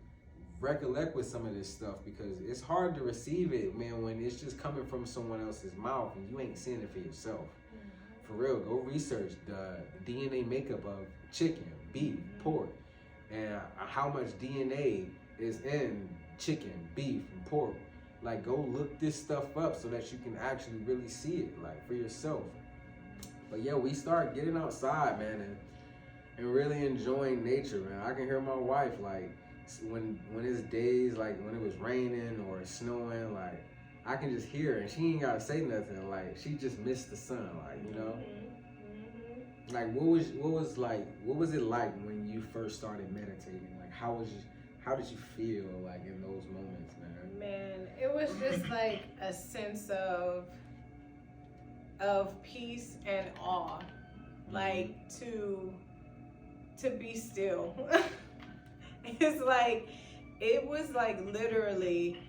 recollect with some of this stuff, because it's hard to receive it, man, when it's just coming from someone else's mouth and you ain't seeing it for yourself. For real, go research the DNA makeup of chicken, beef, pork, and how much DNA is in chicken, beef, and pork. Like, go look this stuff up so that you can actually really see it, like, for yourself. But yeah, we start getting outside, man, and really enjoying nature, man. I can hear my wife, like, when it's days, like, when it was raining or snowing, like, I can just hear her, and she ain't gotta say nothing. Like, she just missed the sun, like, you know? Like what was it like when you first started meditating? Like how did you feel like in those moments, man? Man, it was just like a sense of peace and awe. Like to be still. It's like it was like literally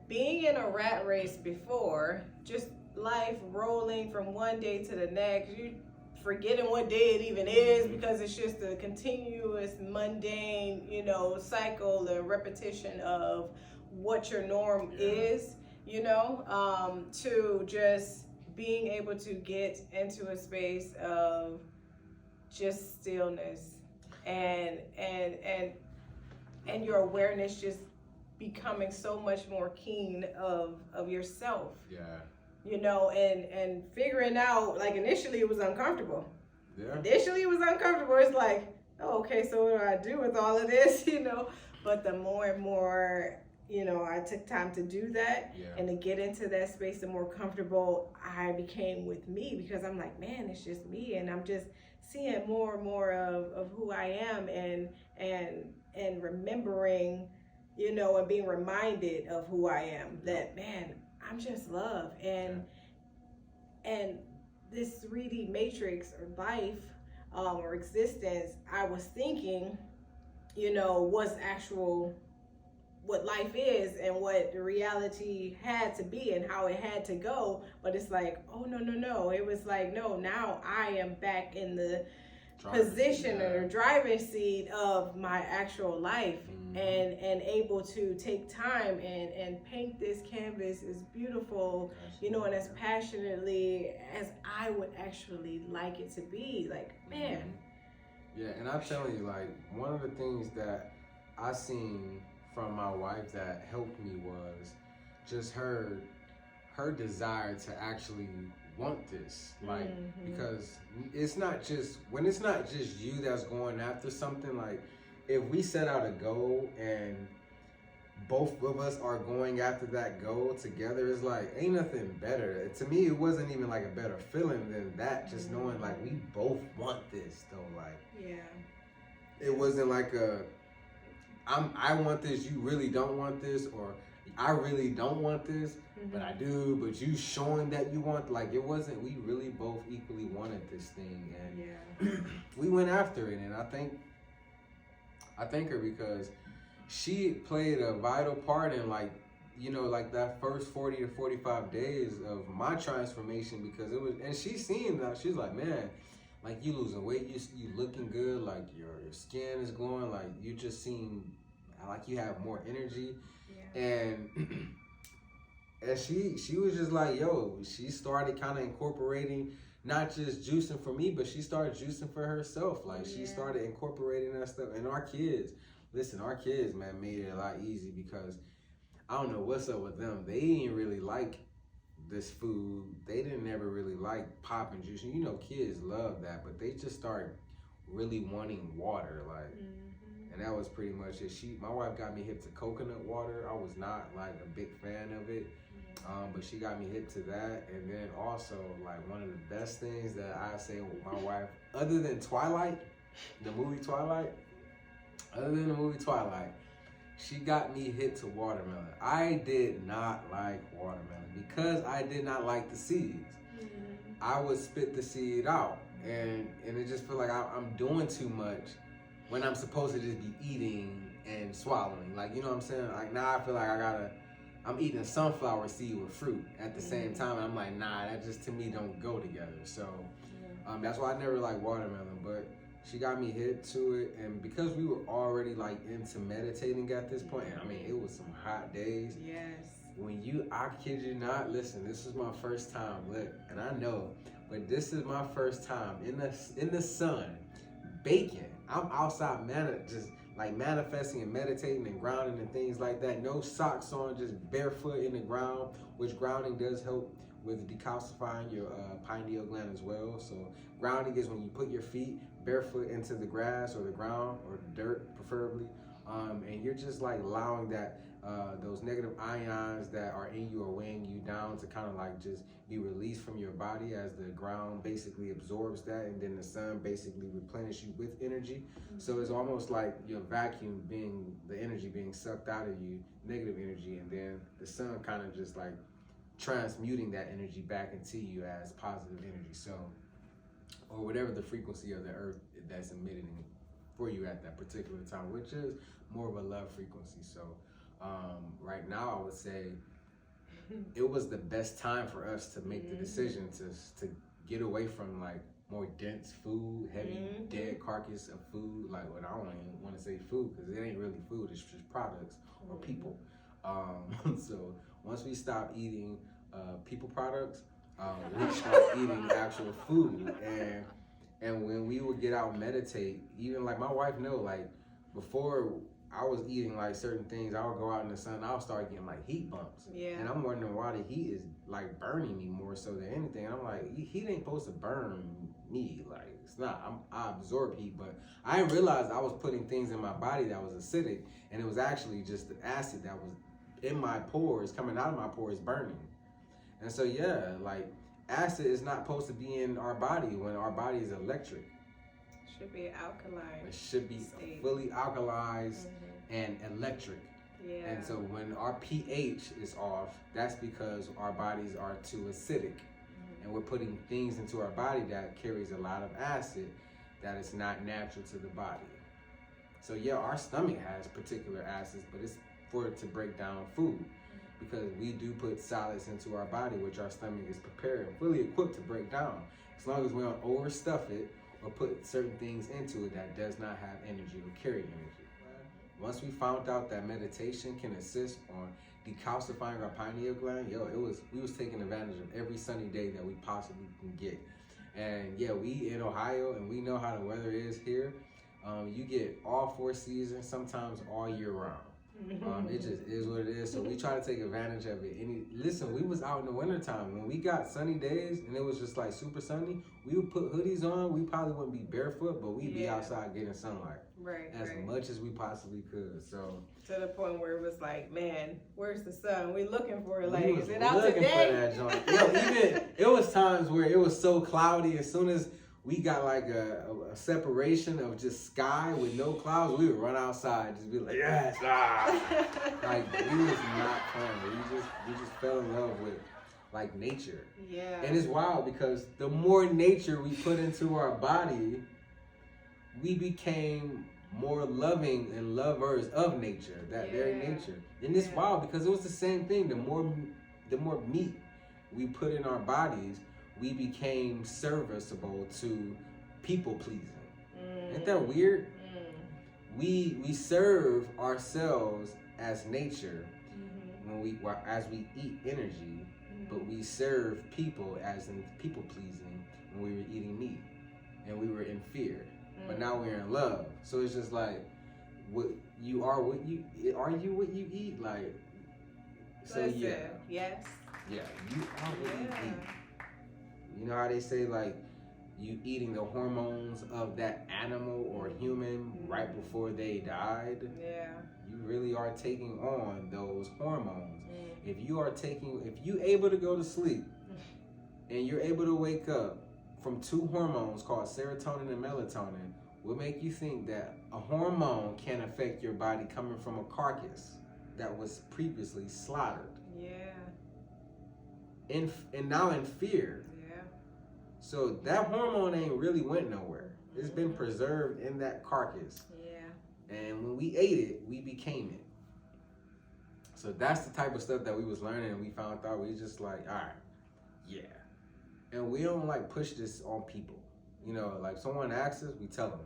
being in a rat race before, just life rolling from one day to the next. You forgetting what day it even is because it's just a continuous mundane, cycle and repetition of what your norm is, to just being able to get into a space of just stillness and your awareness just becoming so much more keen of yourself. And figuring out, like, initially it was uncomfortable. Initially it was uncomfortable. It's like, oh, okay, so what do I do with all of this, But the more and more, I took time to do that and to get into that space, the more comfortable I became with me, because I'm like, man, it's just me, and I'm just seeing more and more of who I am and remembering, and being reminded of who I am, that, man, I'm just love. And this 3D matrix or life or existence, I was thinking, was actual what life is and what the reality had to be and how it had to go. But it's like, oh, no. It was like, no, now I am back in the position or the driving seat of my actual life, and able to take time and paint this canvas as beautiful, and as passionately as I would actually like it to be. Like, man. Yeah, and I'm telling you, like, one of the things that I seen from my wife that helped me was just her desire to actually want this, like, because it's not just you that's going after something. Like, if we set out a goal and both of us are going after that goal together, it's like ain't nothing better. To me, it wasn't even like a better feeling than that, just knowing like we both want this though. Like, it wasn't like I want this, you really don't want this, or I really don't want this, but I do, but you showing that you want. Like, it wasn't, we really both equally wanted this thing, and we went after it. And I thank her, because she played a vital part in, like, like that first 40 to 45 days of my transformation, because it was, and she seen that, she's like, man, like, you losing weight, you looking good, like your skin is glowing, like you just seem like you have more energy. And she was just like, yo, she started kind of incorporating not just juicing for me, but she started juicing for herself. Like, she started incorporating that stuff. And our kids, man, made it a lot easy, because I don't know what's up with them. They didn't really like this food. They didn't ever really like pop and juice. And kids love that, but they just started really wanting water, like, and that was pretty much it. My wife got me hip to coconut water. I was not like a big fan of it, but she got me hip to that. And then also, like, one of the best things that I say with my wife, other than Twilight, the movie Twilight, she got me hit to watermelon. I did not like watermelon because I did not like the seeds. I would spit the seed out, and it just feel like I'm doing too much when I'm supposed to just be eating and swallowing. Like, you know what I'm saying? Like, now I feel like I'm eating a sunflower seed with fruit at the same time. And I'm like, nah, that just to me don't go together. So that's why I never liked watermelon. But she got me hip to it, and because we were already like into meditating at this point, I mean, it was some hot days. I kid you not, listen, this is my first time, look, and I know, but this is my first time in the sun, baking. I'm outside just like manifesting and meditating and grounding and things like that. No socks on, just barefoot in the ground, which grounding does help with decalcifying your pineal gland as well. So grounding is when you put your feet barefoot into the grass or the ground or the dirt, preferably, and you're just like allowing that those negative ions that are in you are weighing you down to kind of like just be released from your body as the ground basically absorbs that, and then the sun basically replenishes you with energy. So it's almost like your vacuum being the energy being sucked out of you, negative energy, and then the sun kind of just like transmuting that energy back into you as positive energy. So, or whatever the frequency of the earth that's emitting for you at that particular time, which is more of a love frequency. So right now I would say it was the best time for us to make the decision to get away from like more dense food, heavy dead carcass of food. Like, what I don't even want to say food, because it ain't really food, it's just products or people. So once we stop eating people products, we start eating actual food. And when we would get out and meditate, even like my wife know, like before I was eating like certain things, I would go out in the sun, I'll start getting like heat bumps. Yeah. And I'm wondering why the heat is like burning me more so than anything. And I'm like, heat ain't supposed to burn me. Like, it's not. I absorb heat, but I didn't realize I was putting things in my body that was acidic, and it was actually just the acid that was in my pores, coming out of my pores, burning. And so yeah, like acid is not supposed to be in our body when our body is electric. Should be alkaline. It should be state. Fully alkalized and electric. Yeah. And so when our pH is off, that's because our bodies are too acidic. And we're putting things into our body that carries a lot of acid that is not natural to the body. So yeah, our stomach has particular acids, but it's for it to break down food, because we do put solids into our body, which our stomach is prepared and fully equipped to break down, as long as we don't overstuff it or put certain things into it that does not have energy or carry energy. Once we found out that meditation can assist on decalcifying our pineal gland, we was taking advantage of every sunny day that we possibly can get. And yeah, we in Ohio and we know how the weather is here. You get all 4 seasons, sometimes all year round. It just is what it is. So we try to take advantage of it. Listen, we was out in the wintertime. When we got sunny days and it was just like super sunny, we would put hoodies on. We probably wouldn't be barefoot, but we'd be outside getting sunlight. As much as we possibly could. So to the point where it was like, man, where's the sun? We looking for it. Like, we is it out today? For that joint. Even it was times where it was so cloudy. As soon as we got like a separation of just sky with no clouds, we would run outside, just be like, yes, like we was not playing. We just fell in love with like nature. Yeah. And it's wild because the more nature we put into our body, we became more loving and lovers of nature, that very nature. And it's wild because it was the same thing. The more meat we put in our bodies, we became serviceable to people pleasing. Isn't that weird? We serve ourselves as nature as we eat energy, but we serve people as in people pleasing when we were eating meat and we were in fear. But now we're in love. So it's just like, are you what you eat? Like, so listen, yeah. Yes. Yeah, you are what you eat. You know how they say like you eating the hormones of that animal or human right before they died? Yeah. You really are taking on those hormones. If you able to go to sleep and you're able to wake up from 2 hormones called serotonin and melatonin, will make you think that a hormone can affect your body coming from a carcass that was previously slaughtered. Yeah. And now in fear. Yeah. So that hormone ain't really went nowhere. It's been preserved in that carcass. Yeah. And when we ate it, we became it. So that's the type of stuff that we was learning, and we found out we just like, all right, yeah. And we don't like push this on people. You know, like someone asks us, we tell them.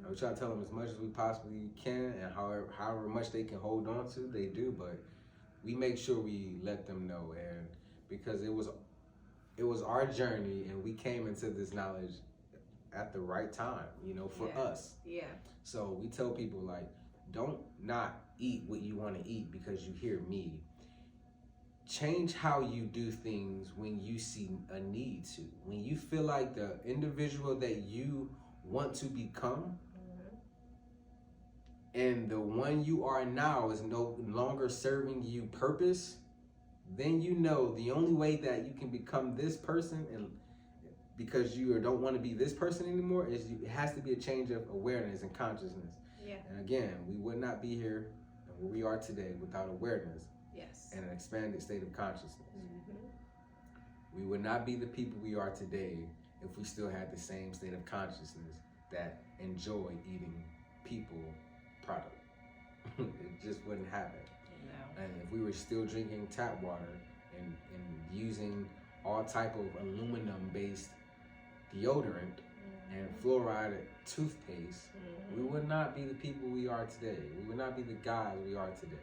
And we try to tell them as much as we possibly can, and however much they can hold on to, they do. But we make sure we let them know, and because it was our journey, and we came into this knowledge at the right time, you know, for us. Yeah. So we tell people like, don't not eat what you want to eat because you hear me. Change how you do things when you see a need to. When you feel like the individual that you want to become, and the one you are now is no longer serving you purpose, then you know the only way that you can become this person, and because you don't want to be this person anymore, is it has to be a change of awareness and consciousness. Yeah. And again, we would not be here where we are today without awareness. Yes. And an expanded state of consciousness. Mm-hmm. We would not be the people we are today if we still had the same state of consciousness that enjoy eating people product. It just wouldn't happen. No. And if we were still drinking tap water and using all type of aluminum-based deodorant and fluoride toothpaste, we would not be the people we are today. We would not be the guys we are today.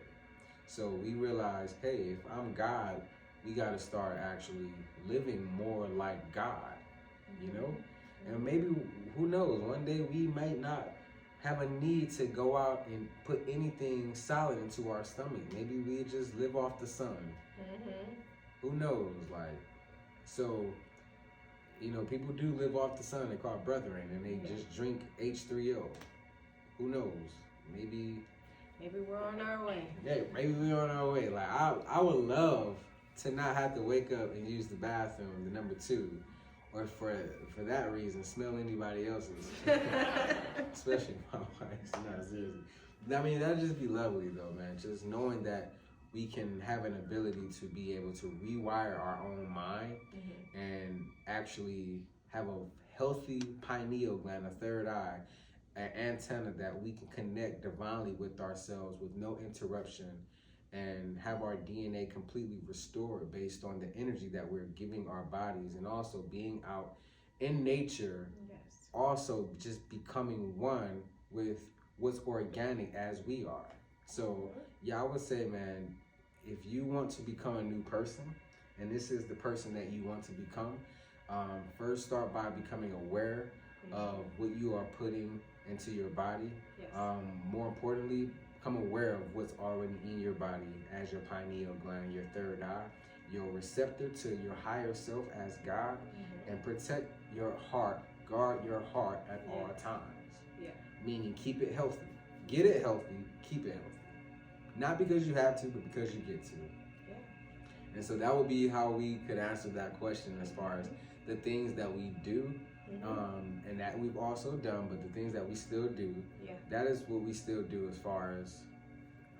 So we realized, hey, if I'm God, we got to start actually living more like God, you know? And maybe, who knows, one day we might not have a need to go out and put anything solid into our stomach. Maybe we just live off the sun. Who knows? Like, so, you know, people do live off the sun. They call it brethren, and they just drink H3O. Who knows? Maybe we're on our way. Yeah, maybe we're on our way. Like, I would love to not have to wake up and use the bathroom, the number 2, or for that reason, smell anybody else's, especially my wife's. No, seriously. I mean, that'd just be lovely, though, man. Just knowing that we can have an ability to be able to rewire our own mind and actually have a healthy pineal gland, a third eye, an antenna that we can connect divinely with ourselves with no interruption, and have our DNA completely restored based on the energy that we're giving our bodies, and also being out in nature, also just becoming one with what's organic as we are. So yeah, I would say, man, if you want to become a new person, and this is the person that you want to become, first start by becoming aware of what you are putting into your body. More importantly, become aware of what's already in your body as your pineal gland, your third eye, your receptor to your higher self as God, and protect your heart, guard your heart at all times. Meaning keep it healthy. Get it healthy, keep it healthy. Not because you have to, but because you get to. And so that would be how we could answer that question as far as the things that we do, and that we've also done, but the things that we still do, that is what we still do as far as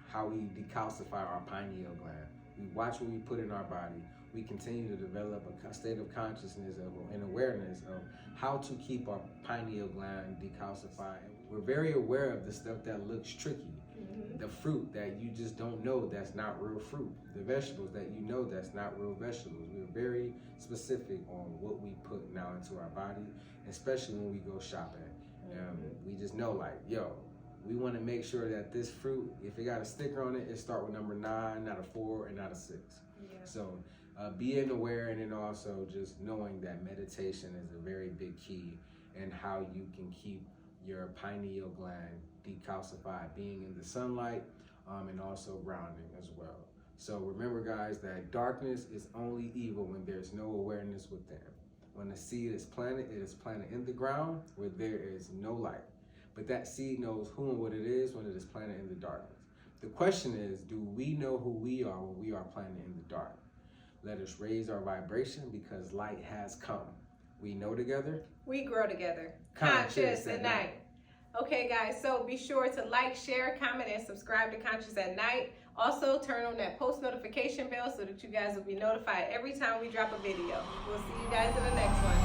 how we decalcify our pineal gland. We watch what we put in our body. We continue to develop a state of consciousness and awareness of how to keep our pineal gland decalcified. We're very aware of the stuff that looks tricky. The fruit that you just don't know that's not real fruit. The vegetables that you know that's not real vegetables. We're very specific on what we put now into our body, especially when we go shopping. We just know, like, yo, we want to make sure that this fruit, if it got a sticker on it, it start with number 9, not a 4, and not a 6. So being aware, and then also just knowing that meditation is a very big key in how you can keep your pineal gland decalcified, being in the sunlight, and also grounding as well. So remember, guys, that darkness is only evil when there's no awareness within. When a seed is planted, it is planted in the ground where there is no light. But that seed knows who and what it is when it is planted in the darkness. The question is, do we know who we are when we are planted in the dark? Let us raise our vibration, because light has come. We know together, we grow together. Conscious at night. Okay, guys, so be sure to like, share, comment, and subscribe to Conscious at Night. Also, turn on that post notification bell so that you guys will be notified every time we drop a video. We'll see you guys in the next one.